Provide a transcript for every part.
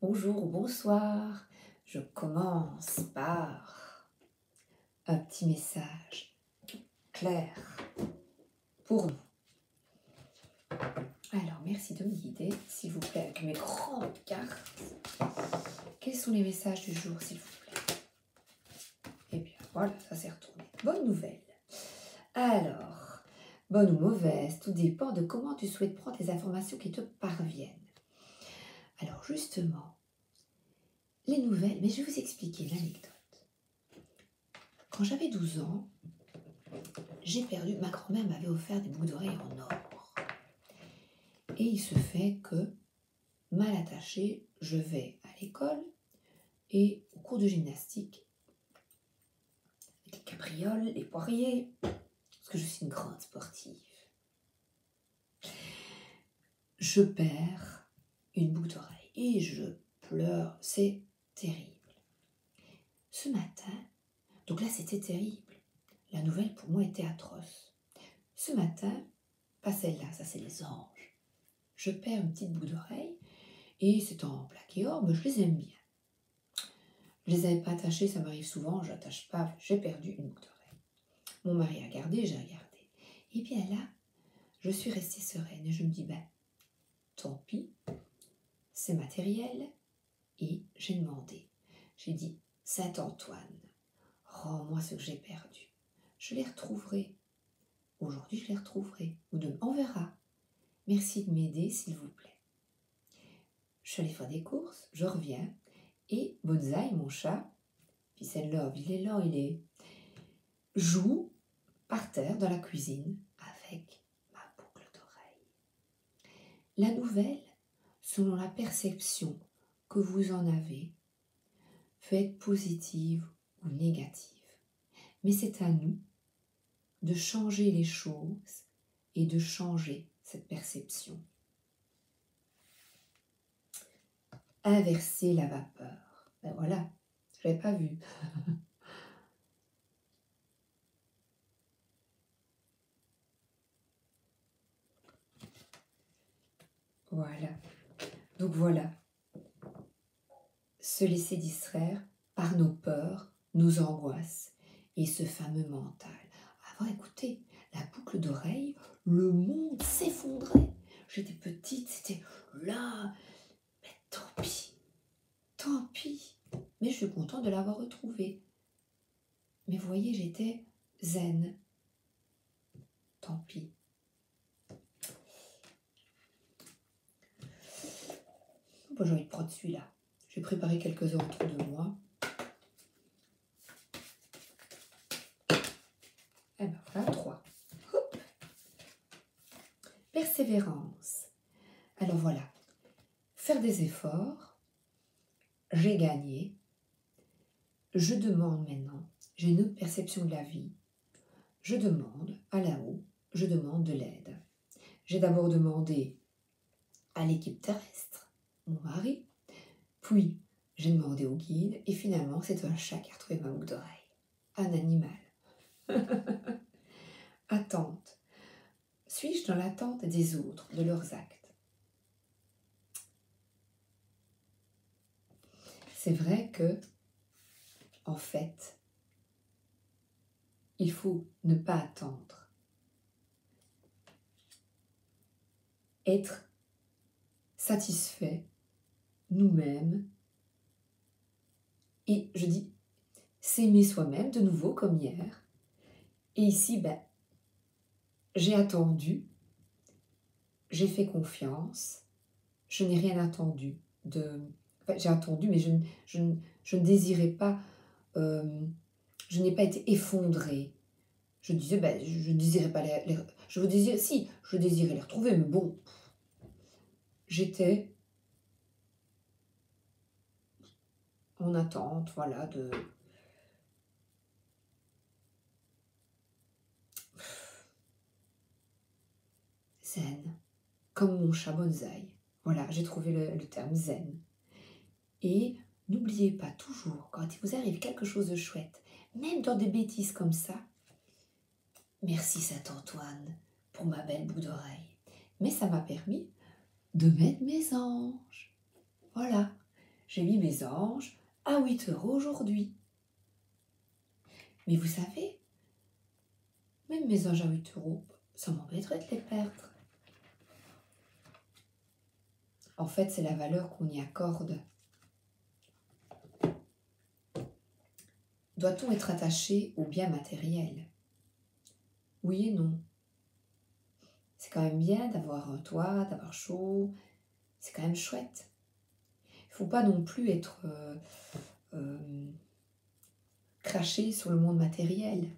Bonjour ou bonsoir, je commence par un petit message clair pour nous. Alors, merci de me guider, s'il vous plaît, avec mes grandes cartes. Quels sont les messages du jour, s'il vous plaît? Eh bien, voilà, ça s'est retourné. Bonne nouvelle. Alors, bonne ou mauvaise, tout dépend de comment tu souhaites prendre les informations qui te parviennent. Alors, justement, les nouvelles, mais je vais vous expliquer l'anecdote. Quand j'avais 12 ans, j'ai perdu, ma grand-mère m'avait offert des boucles d'oreilles en or. Et il se fait que, mal attachée, je vais à l'école et au cours de gymnastique, les cabrioles, les poiriers, parce que je suis une grande sportive, je perds une boucle d'oreille et je pleure, c'est terrible. Ce matin, donc là c'était terrible, la nouvelle pour moi était atroce. Ce matin, pas celle-là, ça c'est les anges, je perds une petite boucle d'oreille et c'est en plaqué or, mais je les aime bien. Je les avais pas attachées, ça m'arrive souvent, je n'attache pas, j'ai perdu une boucle d'oreille. Mon mari a regardé, j'ai regardé. Et bien là, je suis restée sereine et je me dis, ben, tant pis, c'est matériel. Et j'ai demandé, j'ai dit, Saint-Antoine, rends-moi ce que j'ai perdu. Je les retrouverai. Aujourd'hui, je les retrouverai. Ou demain, on verra. Merci de m'aider, s'il vous plaît. Je suis allée faire des courses, je reviens. Et Bonsaï, mon chat, puis c'est Love, il est là, joue par terre dans la cuisine avec ma boucle d'oreille. La nouvelle, selon la perception que vous en avez, peut être positive ou négative. Mais c'est à nous de changer les choses et de changer cette perception. Inverser la vapeur. Ben voilà, je l'avais pas vu. Voilà. Donc voilà. Se laisser distraire par nos peurs, nos angoisses et ce fameux mental. Avant, écoutez, la boucle d'oreille, le monde s'effondrait. J'étais petite, c'était là, mais tant pis, tant pis. Mais je suis contente de l'avoir retrouvée. Mais vous voyez, j'étais zen. Tant pis. Bon, j'ai envie de prendre celui-là. J'ai préparé quelques heures autour de moi. Eh ben voilà, 3. Hop. Persévérance. Alors voilà, faire des efforts, j'ai gagné, je demande maintenant, j'ai une autre perception de la vie, je demande à là-haut, je demande de l'aide. J'ai d'abord demandé à l'équipe terrestre, mon mari, puis j'ai demandé au guide, et finalement c'est un chat qui a retrouvé ma boucle d'oreille, un animal. Attente. Suis-je dans l'attente des autres, de leurs actes? C'est vrai que, en fait, il faut ne pas attendre. Être satisfait nous-mêmes. Et je dis, s'aimer soi-même de nouveau comme hier. Et ici, ben, j'ai attendu, j'ai fait confiance, je n'ai rien attendu. Enfin, j'ai attendu, mais je ne désirais pas, je n'ai pas été effondrée. Je disais, ben, je ne désirais pas je désirais, si, je désirais les retrouver, mais bon, j'étais en attente, voilà, de... zen, comme mon chat bonsaï. Voilà, j'ai trouvé le terme zen. Et n'oubliez pas toujours, quand il vous arrive quelque chose de chouette, même dans des bêtises comme ça, merci Saint-Antoine pour ma belle boucle d'oreille. Mais ça m'a permis de mettre mes anges. Voilà. j'ai mis mes anges à 8 € aujourd'hui. Mais vous savez, même mes anges à 8 €, ça m'embêterait de les perdre. En fait, c'est la valeur qu'on y accorde. Doit-on être attaché aux biens matériels? Oui et non. C'est quand même bien d'avoir un toit, d'avoir chaud. C'est quand même chouette. Il ne faut pas non plus être craché sur le monde matériel.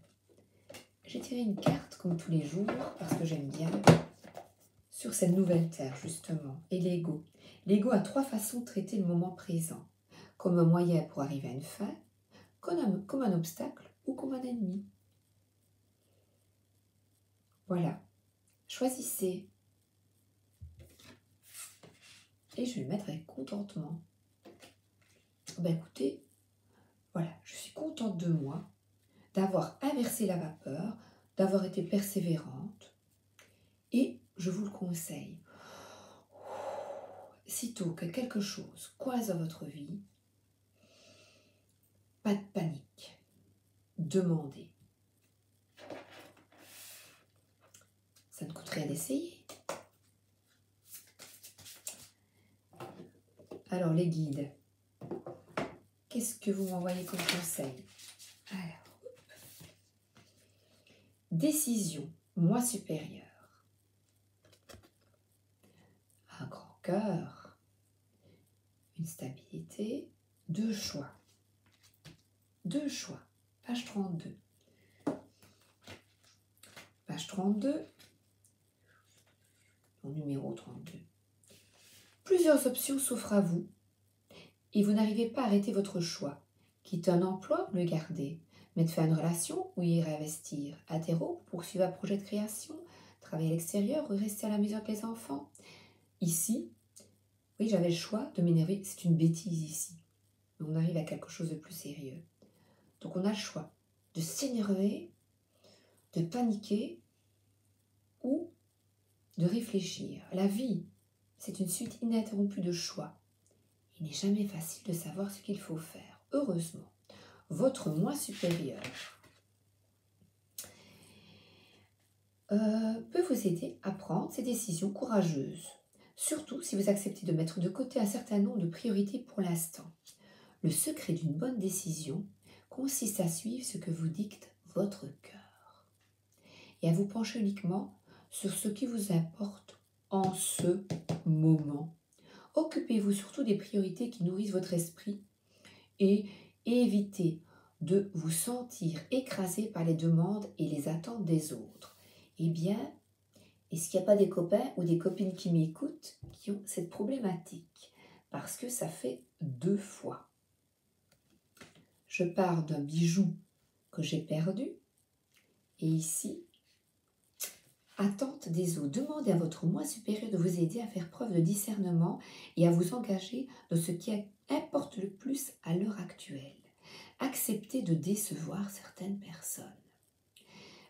J'ai tiré une carte comme tous les jours parce que j'aime bien sur cette nouvelle terre justement et l'ego. L'ego a 3 façons de traiter le moment présent, comme un moyen pour arriver à une fin, comme un obstacle ou comme un ennemi. Voilà, choisissez. Et je vais le mettre avec contentement. Ben écoutez, voilà, je suis contente de moi, d'avoir inversé la vapeur, d'avoir été persévérante. Et je vous le conseille, sitôt que quelque chose coince dans votre vie, pas de panique, demandez. Ça ne coûte rien d'essayer. Alors les guides, qu'est-ce que vous m'envoyez comme conseil? Alors, décision, moi supérieur. Un grand cœur, une stabilité, 2 choix. 2 choix, page 32. Page 32, mon numéro 32. Plusieurs options s'offrent à vous et vous n'arrivez pas à arrêter votre choix. Quitter un emploi ou le garder, mettre fin à une relation ou y réinvestir, interrompre, poursuivre un projet de création, travailler à l'extérieur ou rester à la maison avec les enfants. Ici, oui, j'avais le choix de m'énerver, c'est une bêtise ici. Mais on arrive à quelque chose de plus sérieux. Donc on a le choix de s'énerver, de paniquer ou de réfléchir. La vie, c'est une suite ininterrompue de choix. Il n'est jamais facile de savoir ce qu'il faut faire. Heureusement, votre moi supérieur peut vous aider à prendre ces décisions courageuses, surtout si vous acceptez de mettre de côté un certain nombre de priorités pour l'instant. Le secret d'une bonne décision consiste à suivre ce que vous dicte votre cœur et à vous pencher uniquement sur ce qui vous importe en ce moment. Occupez-vous surtout des priorités qui nourrissent votre esprit et évitez de vous sentir écrasé par les demandes et les attentes des autres. Eh bien, est-ce qu'il n'y a pas des copains ou des copines qui m'écoutent qui ont cette problématique? Parce que ça fait 2 fois. Je pars d'un bijou que j'ai perdu et ici, attente des autres. Demandez à votre moi supérieur de vous aider à faire preuve de discernement et à vous engager dans ce qui importe le plus à l'heure actuelle. Acceptez de décevoir certaines personnes.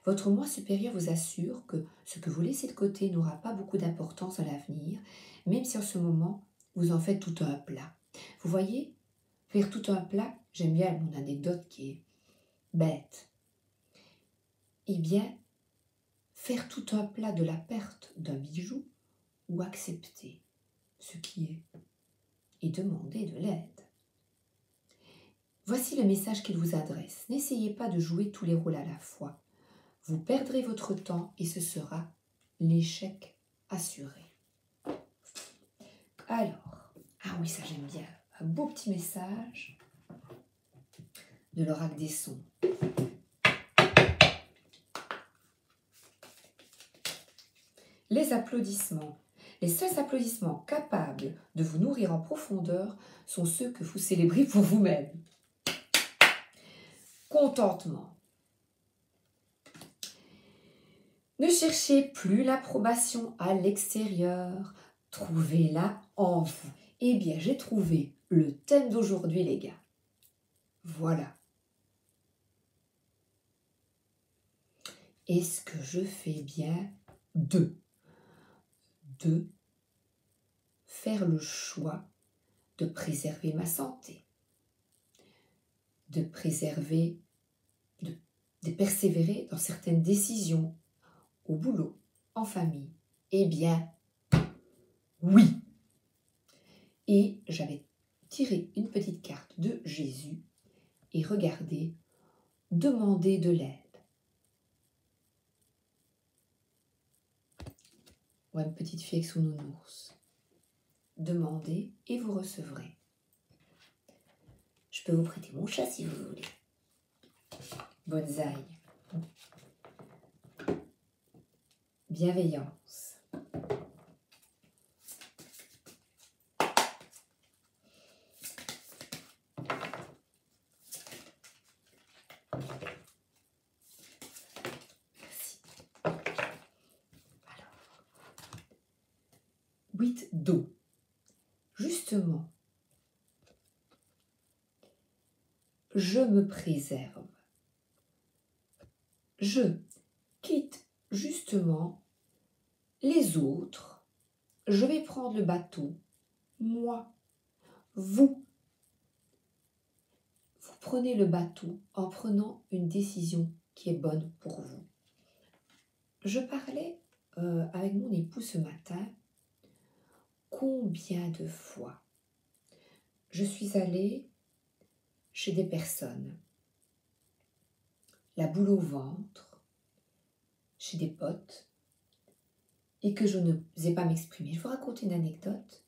Votre moi supérieur vous assure que ce que vous laissez de côté n'aura pas beaucoup d'importance à l'avenir, même si en ce moment, vous en faites tout un plat. Vous voyez, faire tout un plat, j'aime bien mon anecdote qui est bête. Eh bien, faire tout un plat de la perte d'un bijou ou accepter ce qui est et demander de l'aide. Voici le message qu'il vous adresse. N'essayez pas de jouer tous les rôles à la fois. Vous perdrez votre temps et ce sera l'échec assuré. Alors, ah oui, ça j'aime bien, un beau petit message de l'oracle des sons. Les applaudissements. Les seuls applaudissements capables de vous nourrir en profondeur sont ceux que vous célébrez pour vous-même. Contentement. Ne cherchez plus l'approbation à l'extérieur, trouvez-la en vous. Eh bien, j'ai trouvé le thème d'aujourd'hui, les gars. Voilà. Est-ce que je fais bien de faire le choix de préserver ma santé, de préserver, de persévérer dans certaines décisions, au boulot, en famille. Eh bien, oui. Et j'avais tiré une petite carte de Jésus et regardé, demander de l'aide. Ou une petite fille avec son nounours. Demandez et vous recevrez. Je peux vous prêter mon chat si vous voulez. Bonsaï. Bienveillance. Merci. Alors, 8 d'eau. Justement, je me préserve. Je quitte justement les autres. Je vais prendre le bateau. Moi, vous. Vous prenez le bateau en prenant une décision qui est bonne pour vous. Je parlais avec mon époux ce matin. Combien de fois je suis allée chez des personnes, la boule au ventre, chez des potes, et que je n'osais pas m'exprimer. Je vous raconte une anecdote.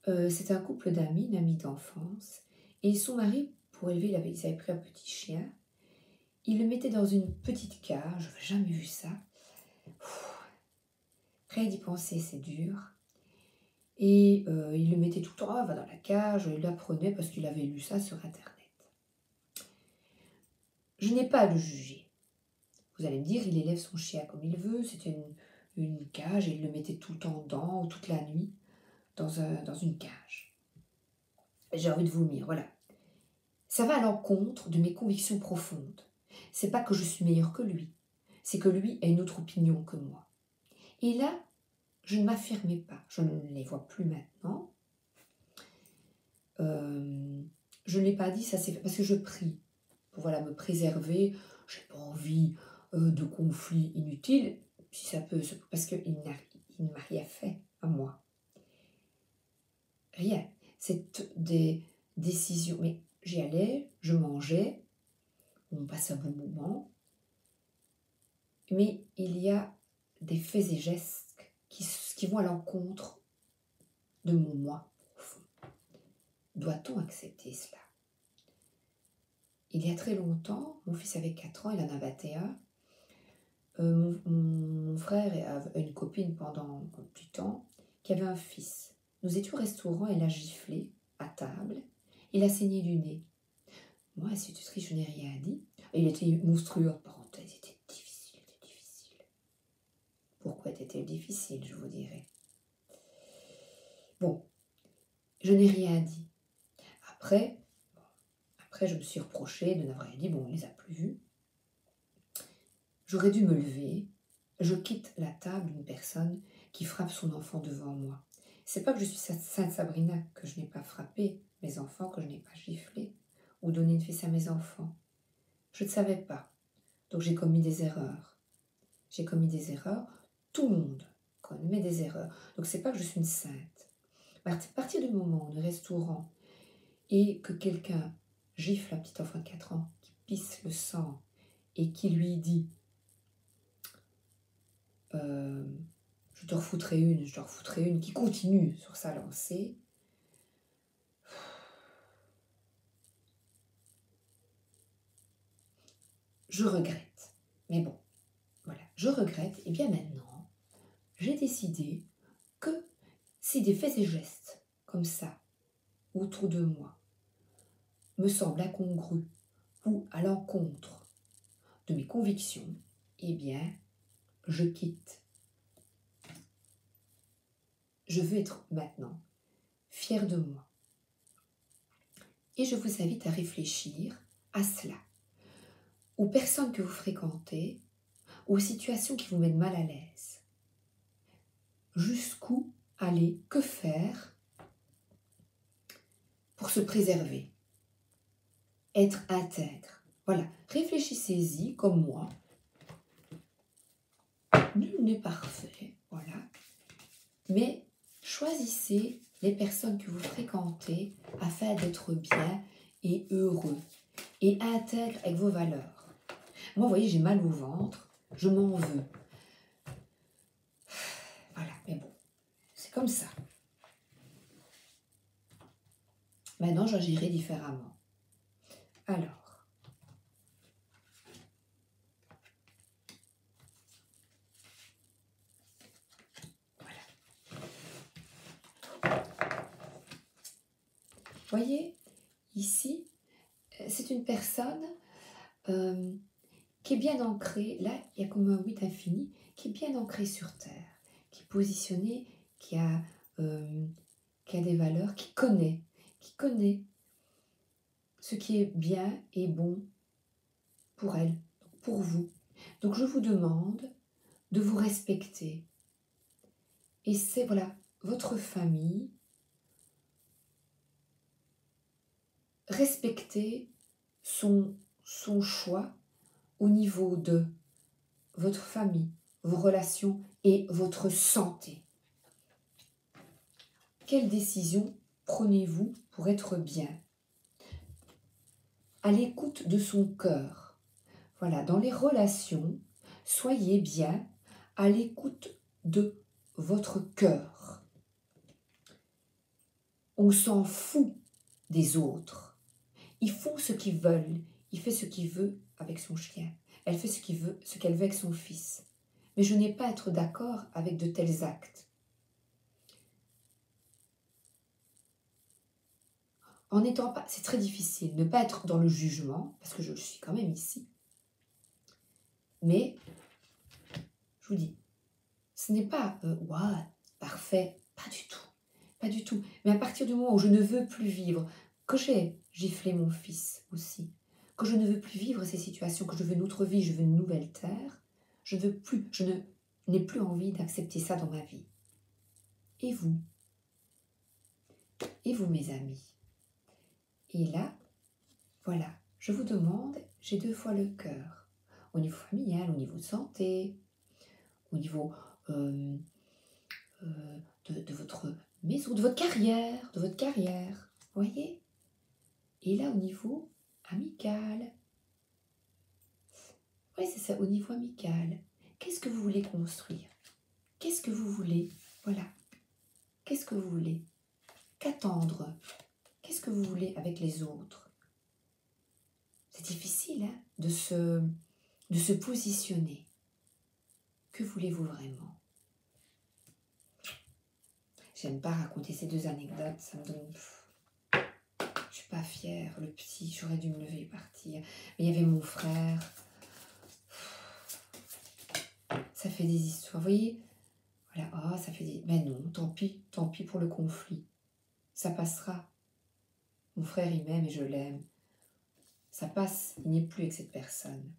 C'est un couple d'amis, une amie d'enfance, et son mari, pour élever, ils avaient pris un petit chien, il le mettait dans une petite cage, je n'avais jamais vu ça. Rien d'y penser, c'est dur. Et il le mettait tout le temps, va dans la cage, il l'apprenait parce qu'il avait lu ça sur Internet. Je n'ai pas à le juger. Vous allez me dire, il élève son chien comme il veut, c'était une cage et il le mettait tout le temps dedans, ou toute la nuit, dans une cage. J'ai envie de vomir, voilà. Ça va à l'encontre de mes convictions profondes. C'est pas que je suis meilleure que lui, c'est que lui a une autre opinion que moi. Et là, je ne m'affirmais pas, je ne les vois plus maintenant. Je ne l'ai pas dit, ça s'est fait parce que je prie pour me préserver. Je n'ai pas envie de conflits inutiles, si ça peut, parce qu'il ne m'a rien fait à moi. Rien. C'est des décisions. Mais j'y allais, je mangeais, on passe un bon moment. Mais il y a des faits et gestes qui vont à l'encontre de mon moi profond. Doit-on accepter cela? Il y a très longtemps, mon fils avait 4 ans, il en a 21. Mon frère a une copine pendant du temps qui avait un fils. Nous étions au restaurant, elle a giflé à table, il a saigné du nez. Moi, institutrice, je n'ai rien dit. Il était monstrueux, en parenthèse, il était difficile. Pourquoi était-il difficile, je vous dirai. Bon, je n'ai rien dit. Après, je me suis reprochée de n'avoir rien dit. Bon, on ne les a plus vus. J'aurais dû me lever. Je quitte la table d'une personne qui frappe son enfant devant moi. C'est pas que je suis Sainte Sabrina, que je n'ai pas frappé mes enfants, que je n'ai pas giflé ou donné une fesse à mes enfants. Je ne savais pas. Donc j'ai commis des erreurs. Tout le monde commet des erreurs. Donc c'est pas que je suis une sainte. À partir du moment où on est au restaurant et que quelqu'un gifle un petit enfant de 4 ans qui pisse le sang et qui lui dit je te refoutrai une, qui continue sur sa lancée, je regrette. Mais bon, voilà, je regrette. Et bien maintenant, j'ai décidé que si des faits et gestes comme ça, autour de moi, me semblent incongrus ou à l'encontre de mes convictions, eh bien, je quitte. Je veux être maintenant fière de moi. Et je vous invite à réfléchir à cela, aux personnes que vous fréquentez, aux situations qui vous mettent mal à l'aise. Jusqu'où aller? Que faire pour se préserver. Être intègre. Voilà, réfléchissez-y comme moi. Nul n'est parfait, voilà. Mais choisissez les personnes que vous fréquentez afin d'être bien et heureux et intègre avec vos valeurs. Moi, vous voyez, j'ai mal au ventre, je m'en veux. Voilà, mais bon, c'est comme ça. Maintenant, j'agirai différemment. Alors, voilà. Vous voyez, ici, c'est une personne qui est bien ancrée. Là, il y a comme un 8 infini, qui est bien ancré sur Terre, qui est positionné, qui a des valeurs, qui connaît ce qui est bien et bon pour elle, pour vous. Donc je vous demande de vous respecter. Et c'est, voilà, votre famille. Respectez son choix au niveau de votre famille, vos relations et votre santé. Quelle décision prenez-vous pour être bien? À l'écoute de son cœur. Voilà, dans les relations, soyez bien à l'écoute de votre cœur. On s'en fout des autres. Ils font ce qu'ils veulent. Il fait ce qu'il veut avec son chien. Elle fait ce qu'elle veut avec son fils. Mais je n'ai pas à être d'accord avec de tels actes. En n'étant pas, c'est très difficile, ne pas être dans le jugement, parce que je suis quand même ici. Mais, je vous dis, ce n'est pas waouh, parfait, pas du tout, pas du tout. Mais à partir du moment où je ne veux plus vivre, que j'ai giflé mon fils aussi, que je ne veux plus vivre ces situations, que je veux une autre vie, je veux une nouvelle terre, je n'ai plus envie d'accepter ça dans ma vie. Et vous? Et vous, mes amis? Et là, voilà, je vous demande, j'ai 2 fois le cœur, au niveau familial, au niveau de santé, au niveau de votre maison, de votre carrière, voyez? Et là, au niveau amical, oui, c'est ça, au niveau amical, qu'est-ce que vous voulez construire? Qu'est-ce que vous voulez? Voilà, qu'est-ce que vous voulez? Qu'attendre? Qu'est-ce que vous voulez avec les autres? C'est difficile hein, de se positionner. Que voulez-vous vraiment? J'aime pas raconter ces 2 anecdotes, ça me donne... Je suis pas fière, le petit, j'aurais dû me lever et partir. Mais il y avait mon frère. Ça fait des histoires, vous voyez? Voilà, oh, ça fait des... Mais non, tant pis pour le conflit. Ça passera. Mon frère, il m'aime et je l'aime. Ça passe, il n'y est plus avec cette personne.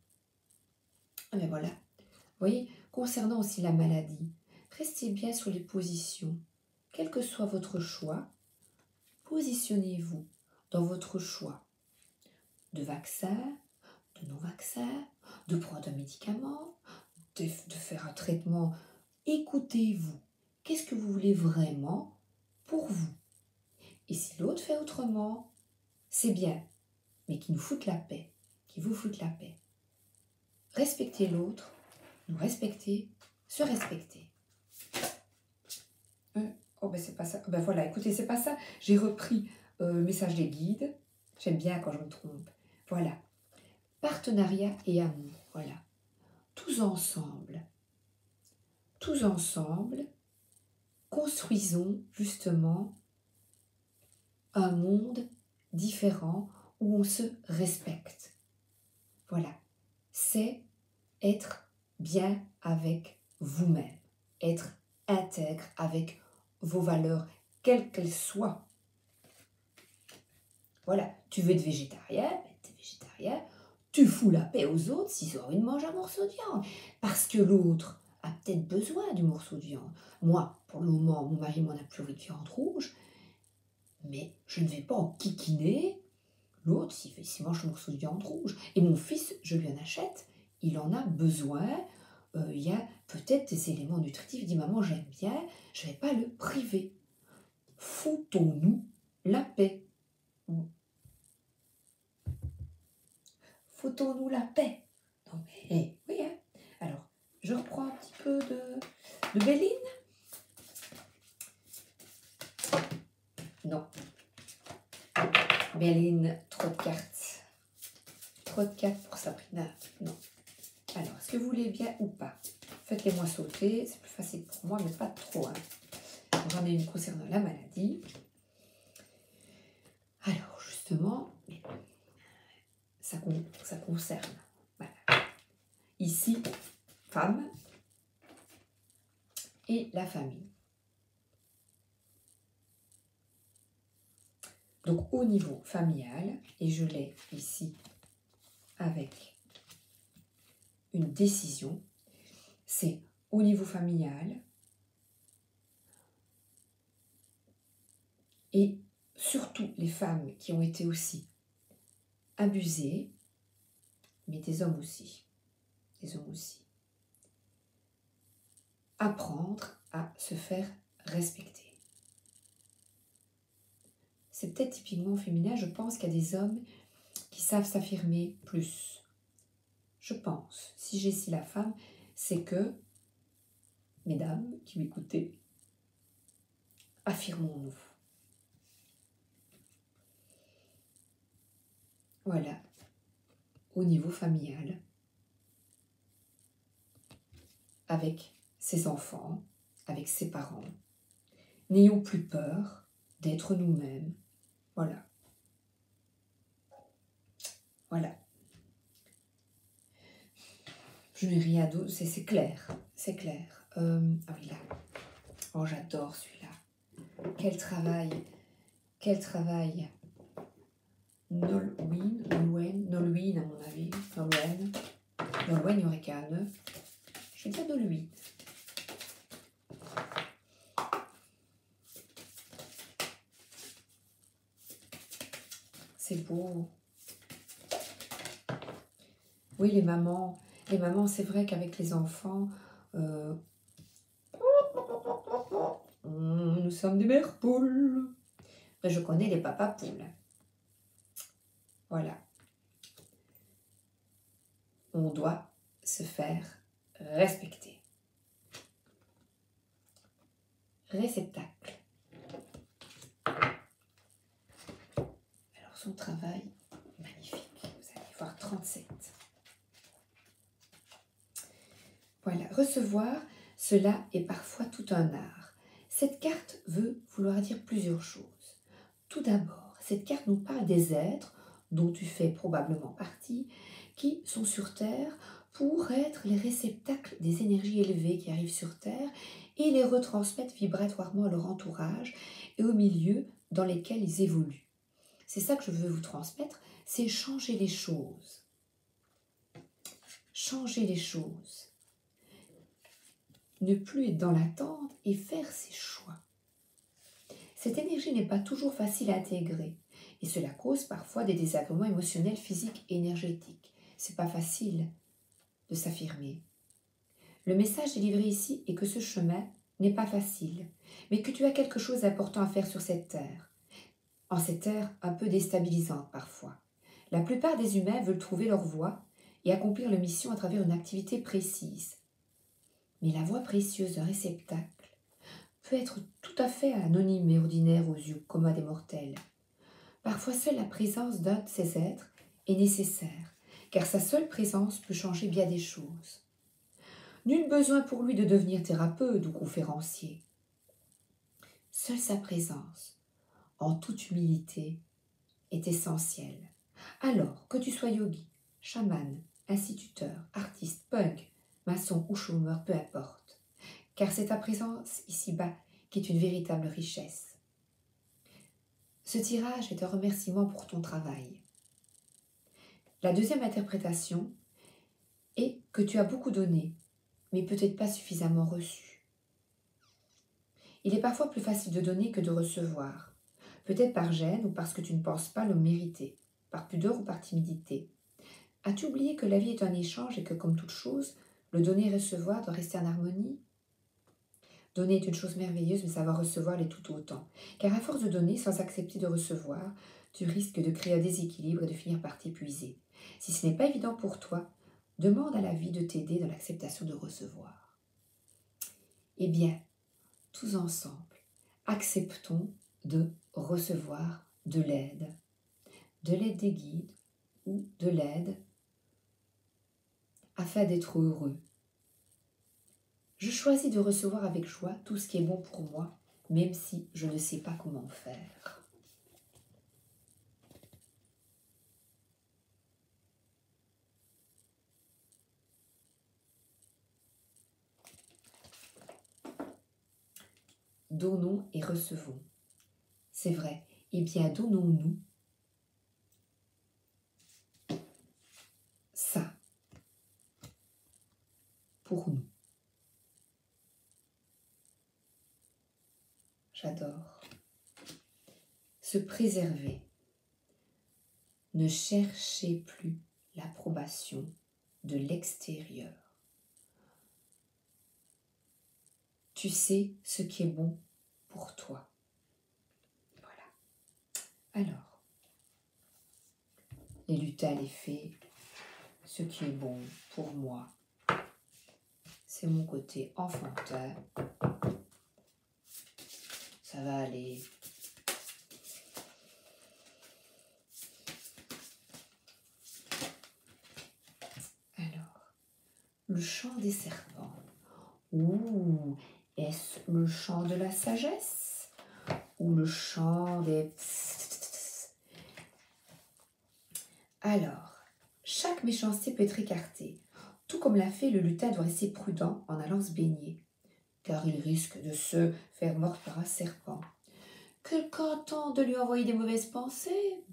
Ah mais voilà. Vous voyez, concernant aussi la maladie, restez bien sur les positions. Quel que soit votre choix, positionnez-vous dans votre choix de vaccin, de non-vaccin, de prendre un médicament, de faire un traitement. Écoutez-vous. Qu'est-ce que vous voulez vraiment pour vous? Et si l'autre fait autrement, c'est bien, mais qui nous foute la paix, qui vous foute la paix. Respectez l'autre, nous respecter, se respecter. Oh ben c'est pas ça. Ben voilà, écoutez, c'est pas ça. J'ai repris le message des guides. J'aime bien quand je me trompe. Voilà. Partenariat et amour. Voilà. Tous ensemble, construisons justement un monde différent où on se respecte. Voilà. C'est être bien avec vous-même. Être intègre avec vos valeurs, quelles qu'elles soient. Voilà, tu veux être végétarien, t'es végétarien, tu fous la paix aux autres s'ils ont envie de manger un morceau de viande. Parce que l'autre a peut-être besoin du morceau de viande. Moi, pour le moment, mon mari m'en a plus envie de viande rouge. mais je ne vais pas en kikiner l'autre s'il mange le morceau de viande rouge. Et mon fils, je lui en achète, il en a besoin. Il y a peut-être des éléments nutritifs. Il dit, maman, j'aime bien, je ne vais pas le priver. Foutons-nous la paix. Foutons-nous la paix. Non, mais, oui, hein. Alors, je reprends un petit peu de Béline. Non. Béline, trop de cartes. Trop de cartes pour Sabrina. Non. Alors, est-ce que vous voulez bien ou pas? Faites-les-moi sauter. C'est plus facile pour moi, mais pas trop. Hein. J'en ai une concernant la maladie. Alors, justement, ça concerne. Voilà. Ici, femme et la famille. Donc, au niveau familial, et je l'ai ici avec une décision, c'est au niveau familial et surtout les femmes qui ont été aussi abusées, mais des hommes aussi. Apprendre à se faire respecter. C'est peut-être typiquement féminin, je pense qu'il y a des hommes qui savent s'affirmer plus. Je pense, si j'ai ici la femme, c'est que, mesdames qui m'écoutez, affirmons-nous. Voilà, au niveau familial, avec ses enfants, avec ses parents. N'ayons plus peur d'être nous-mêmes. Voilà. Voilà. Je n'ai rien d'autre, c'est clair. C'est clair. Ah oui, là. Oh, j'adore celui-là. Quel travail. Quel travail. Nolwenn, à mon avis. Nolwenn, il n'y aurait qu'un 9. Je vais dire Nolwenn. C'est beau. Oui, les mamans, c'est vrai qu'avec les enfants, nous sommes des mères poules. Mais je connais les papas poules. Voilà. On doit se faire respecter. Réceptacle. Alors, son travail, magnifique. Vous allez voir 37. Voilà. Recevoir, cela est parfois tout un art. Cette carte veut vouloir dire plusieurs choses. Tout d'abord, cette carte nous parle des êtres dont tu fais probablement partie, qui sont sur Terre pour être les réceptacles des énergies élevées qui arrivent sur Terre et les retransmettre vibratoirement à leur entourage et au milieu dans lesquels ils évoluent. C'est ça que je veux vous transmettre, c'est changer les choses. Changer les choses. Ne plus être dans l'attente et faire ses choix. Cette énergie n'est pas toujours facile à intégrer et cela cause parfois des désagréments émotionnels, physiques et énergétiques. C'est pas facile de s'affirmer. Le message délivré ici est que ce chemin n'est pas facile, mais que tu as quelque chose d'important à faire sur cette terre. En cette terre un peu déstabilisante parfois. La plupart des humains veulent trouver leur voie et accomplir leur mission à travers une activité précise. Mais la voie précieuse d'un réceptacle peut être tout à fait anonyme et ordinaire aux yeux communs des mortels. Parfois seule la présence d'un de ces êtres est nécessaire, car sa seule présence peut changer bien des choses. Nul besoin pour lui de devenir thérapeute ou conférencier. Seule sa présence, en toute humilité, est essentielle. Alors que tu sois yogi, chaman, instituteur, artiste, punk, maçon ou chômeur, peu importe, car c'est ta présence ici-bas qui est une véritable richesse. Ce tirage est un remerciement pour ton travail. La deuxième interprétation est que tu as beaucoup donné, mais peut-être pas suffisamment reçu. Il est parfois plus facile de donner que de recevoir. peut-être par gêne ou parce que tu ne penses pas le mériter, par pudeur ou par timidité. As-tu oublié que la vie est un échange et que, comme toute chose, le donner et recevoir doit rester en harmonie? Donner est une chose merveilleuse, mais savoir recevoir l'est tout autant. Car à force de donner sans accepter de recevoir, tu risques de créer un déséquilibre et de finir par t'épuiser. Si ce n'est pas évident pour toi, demande à la vie de t'aider dans l'acceptation de recevoir. Eh bien, tous ensemble, acceptons de recevoir de l'aide des guides ou de l'aide afin d'être heureux. Je choisis de recevoir avec joie tout ce qui est bon pour moi, même si je ne sais pas comment faire. Donnons et recevons. C'est vrai. Eh bien, donnons-nous ça pour nous. J'adore. Se préserver. Ne cherchez plus l'approbation de l'extérieur. Tu sais ce qui est bon pour toi. Voilà. Alors, les lutins, les fées, ce qui est bon pour moi, c'est mon côté enfantin. Ça va aller. Alors, le chant des serpents. Ouh, est-ce le chant de la sagesse ou le chant des... Alors, chaque méchanceté peut être écartée. Tout comme l'a fait, le lutin doit rester prudent en allant se baigner, car il risque de se faire mordre par un serpent. Quelqu'un tente de lui envoyer des mauvaises pensées?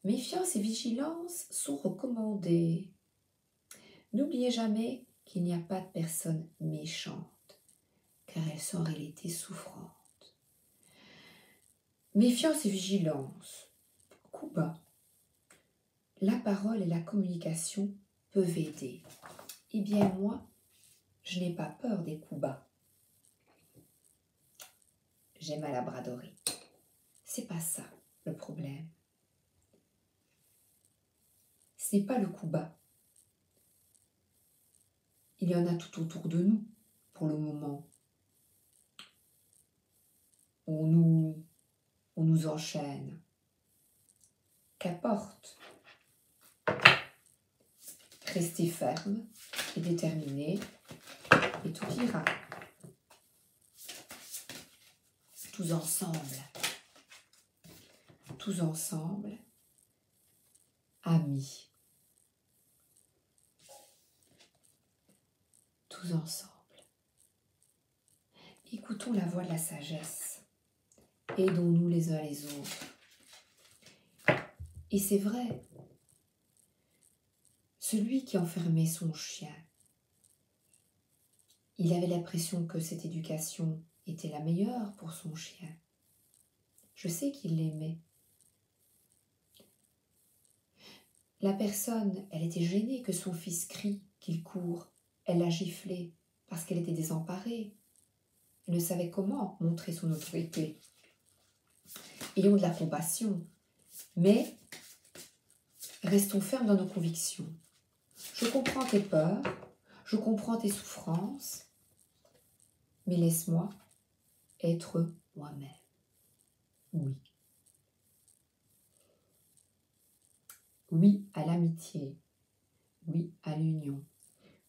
Méfiance et vigilance sont recommandées. N'oubliez jamais qu'il n'y a pas de personnes méchantes, car elles sont en réalité souffrantes. Méfiance et vigilance. Coup bas. La parole et la communication peuvent aider. Eh bien moi, je n'ai pas peur des coups bas. J'ai ma labradorie. C'est pas ça le problème. Ce n'est pas le coup bas. Il y en a tout autour de nous pour le moment. On nous enchaîne. Qu'importe. Restez ferme et déterminé et tout ira. Tous ensemble, amis. Tous ensemble. Écoutons la voix de la sagesse. Aidons-nous les uns les autres. Et c'est vrai, celui qui enfermait son chien, il avait l'impression que cette éducation était la meilleure pour son chien. Je sais qu'il l'aimait. La personne, elle était gênée que son fils crie, qu'il court. Elle l'a giflé parce qu'elle était désemparée. Elle ne savait comment montrer son autorité. Ayons de la compassion, mais restons fermes dans nos convictions. Je comprends tes peurs, je comprends tes souffrances, mais laisse-moi être moi-même. Oui. Oui à l'amitié. Oui à l'union.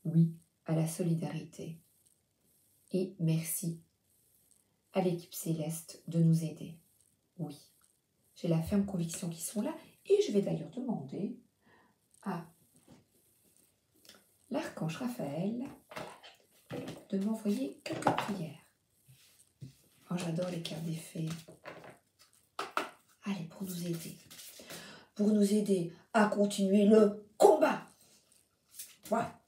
Oui à la solidarité. Et merci à l'équipe céleste de nous aider. Oui, j'ai la ferme conviction qu'ils sont là. Et je vais d'ailleurs demander à l'archange Raphaël de m'envoyer quelques prières. Oh, j'adore les cartes des fées. Allez, pour nous aider. Pour nous aider à continuer le combat. Voilà.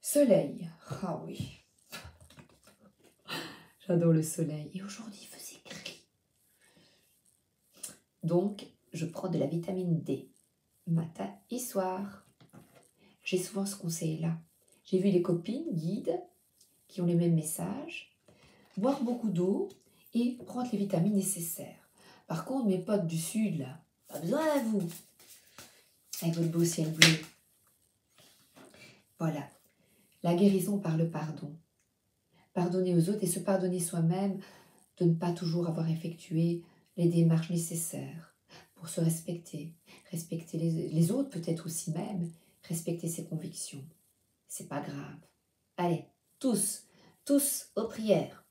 Soleil. Ah oui. J'adore le soleil. Et aujourd'hui, il faisait gris. Donc, je prends de la vitamine D, matin et soir. J'ai souvent ce conseil-là. J'ai vu des copines, guides, qui ont les mêmes messages. Boire beaucoup d'eau et prendre les vitamines nécessaires. Par contre, mes potes du sud, là, pas besoin à vous. Avec votre beau ciel bleu. Voilà. La guérison par le pardon. Pardonner aux autres et se pardonner soi-même de ne pas toujours avoir effectué les démarches nécessaires pour se respecter. Respecter les autres peut-être aussi même. Respecter ses convictions. C'est pas grave. Allez, tous aux prières.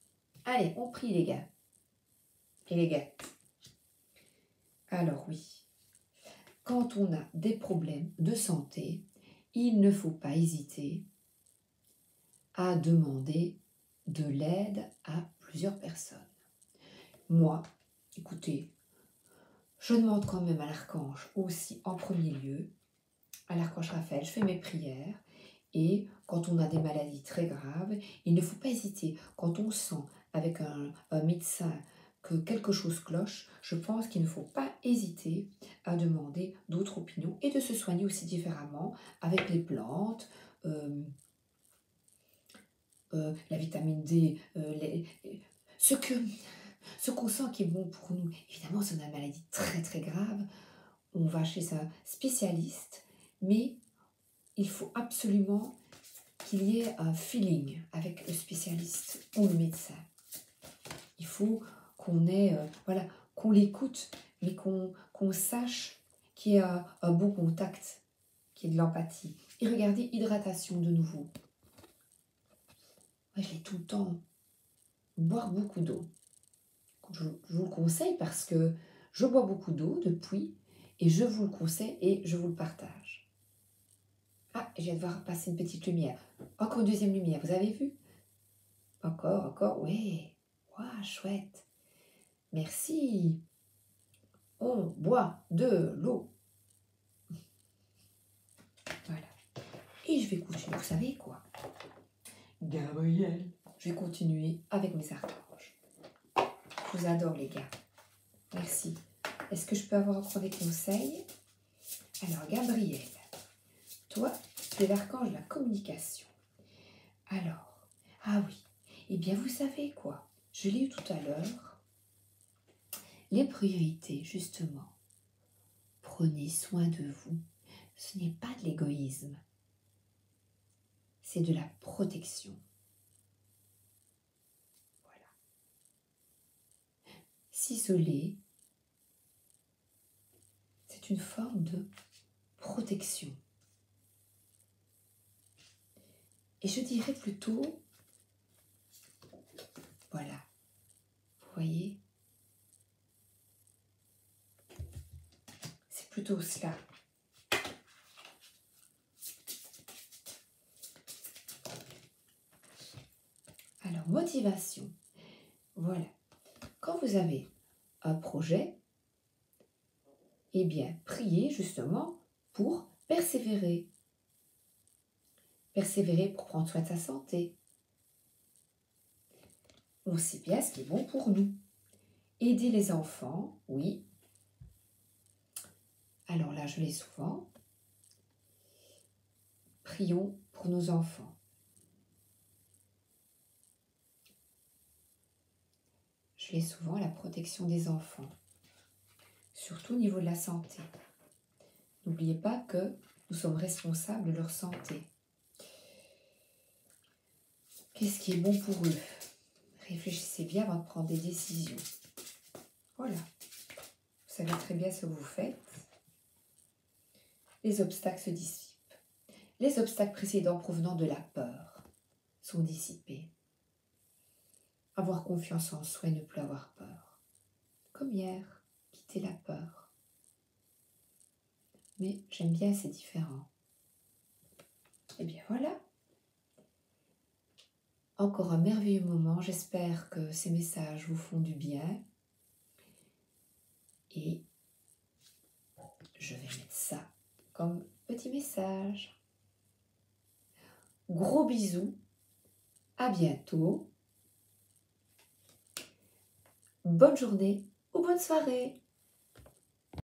Allez, on prie les gars. Et les gars. Alors oui, quand on a des problèmes de santé, il ne faut pas hésiter à demander de l'aide à plusieurs personnes. Moi, écoutez, je demande quand même à l'archange aussi en premier lieu, à l'archange Raphaël, je fais mes prières et quand on a des maladies très graves, il ne faut pas hésiter. Quand on sent avec un médecin que quelque chose cloche, je pense qu'il ne faut pas hésiter à demander d'autres opinions et de se soigner aussi différemment avec les plantes, la vitamine D, ce qu'on sent qui est bon pour nous. Évidemment, si on a une maladie très très grave, on va chez un spécialiste, mais il faut absolument qu'il y ait un feeling avec le spécialiste ou le médecin. Il faut qu'on ait, voilà, qu'on l'écoute, mais qu'on sache qu'il y ait un bon contact, qu'il y ait de l'empathie. Et regardez, hydratation de nouveau. Moi, je l'ai tout le temps. Boire beaucoup d'eau. Je vous le conseille parce que je bois beaucoup d'eau depuis et je vous le conseille et je vous le partage. Ah, je viens de voir passer une petite lumière. Encore une deuxième lumière, vous avez vu? Encore, oui. Waouh, chouette. Merci. On boit de l'eau. Voilà. Et je vais continuer, vous savez quoi? Gabriel. Je vais continuer avec mes archanges. Je vous adore les gars. Merci. Est-ce que je peux avoir encore des conseils? Alors Gabriel, toi, tu es l'archange de la communication. Alors, ah oui, eh bien vous savez quoi? Je l'ai eu tout à l'heure. Les priorités, justement. Prenez soin de vous. Ce n'est pas de l'égoïsme. C'est de la protection. Voilà. S'isoler, c'est une forme de protection. Et je dirais plutôt, voilà, vous voyez, c'est plutôt cela. Alors, motivation, voilà. Quand vous avez un projet, eh bien, priez justement pour persévérer. Persévérer pour prendre soin de sa santé. On sait bien ce qui est bon pour nous. Aider les enfants, oui. Alors là, je l'ai souvent. Prions pour nos enfants. Je l'ai souvent, la protection des enfants. Surtout au niveau de la santé. N'oubliez pas que nous sommes responsables de leur santé. Qu'est-ce qui est bon pour eux? Réfléchissez bien avant de prendre des décisions. Voilà. Vous savez très bien ce que vous faites. Les obstacles se dissipent. Les obstacles précédents provenant de la peur sont dissipés. Avoir confiance en soi et ne plus avoir peur. Comme hier, quitter la peur. Mais j'aime bien, c'est différent. Et bien voilà. Encore un merveilleux moment. J'espère que ces messages vous font du bien. Et je vais mettre ça comme petit message. Gros bisous. À bientôt. bonne journée ou bonne soirée.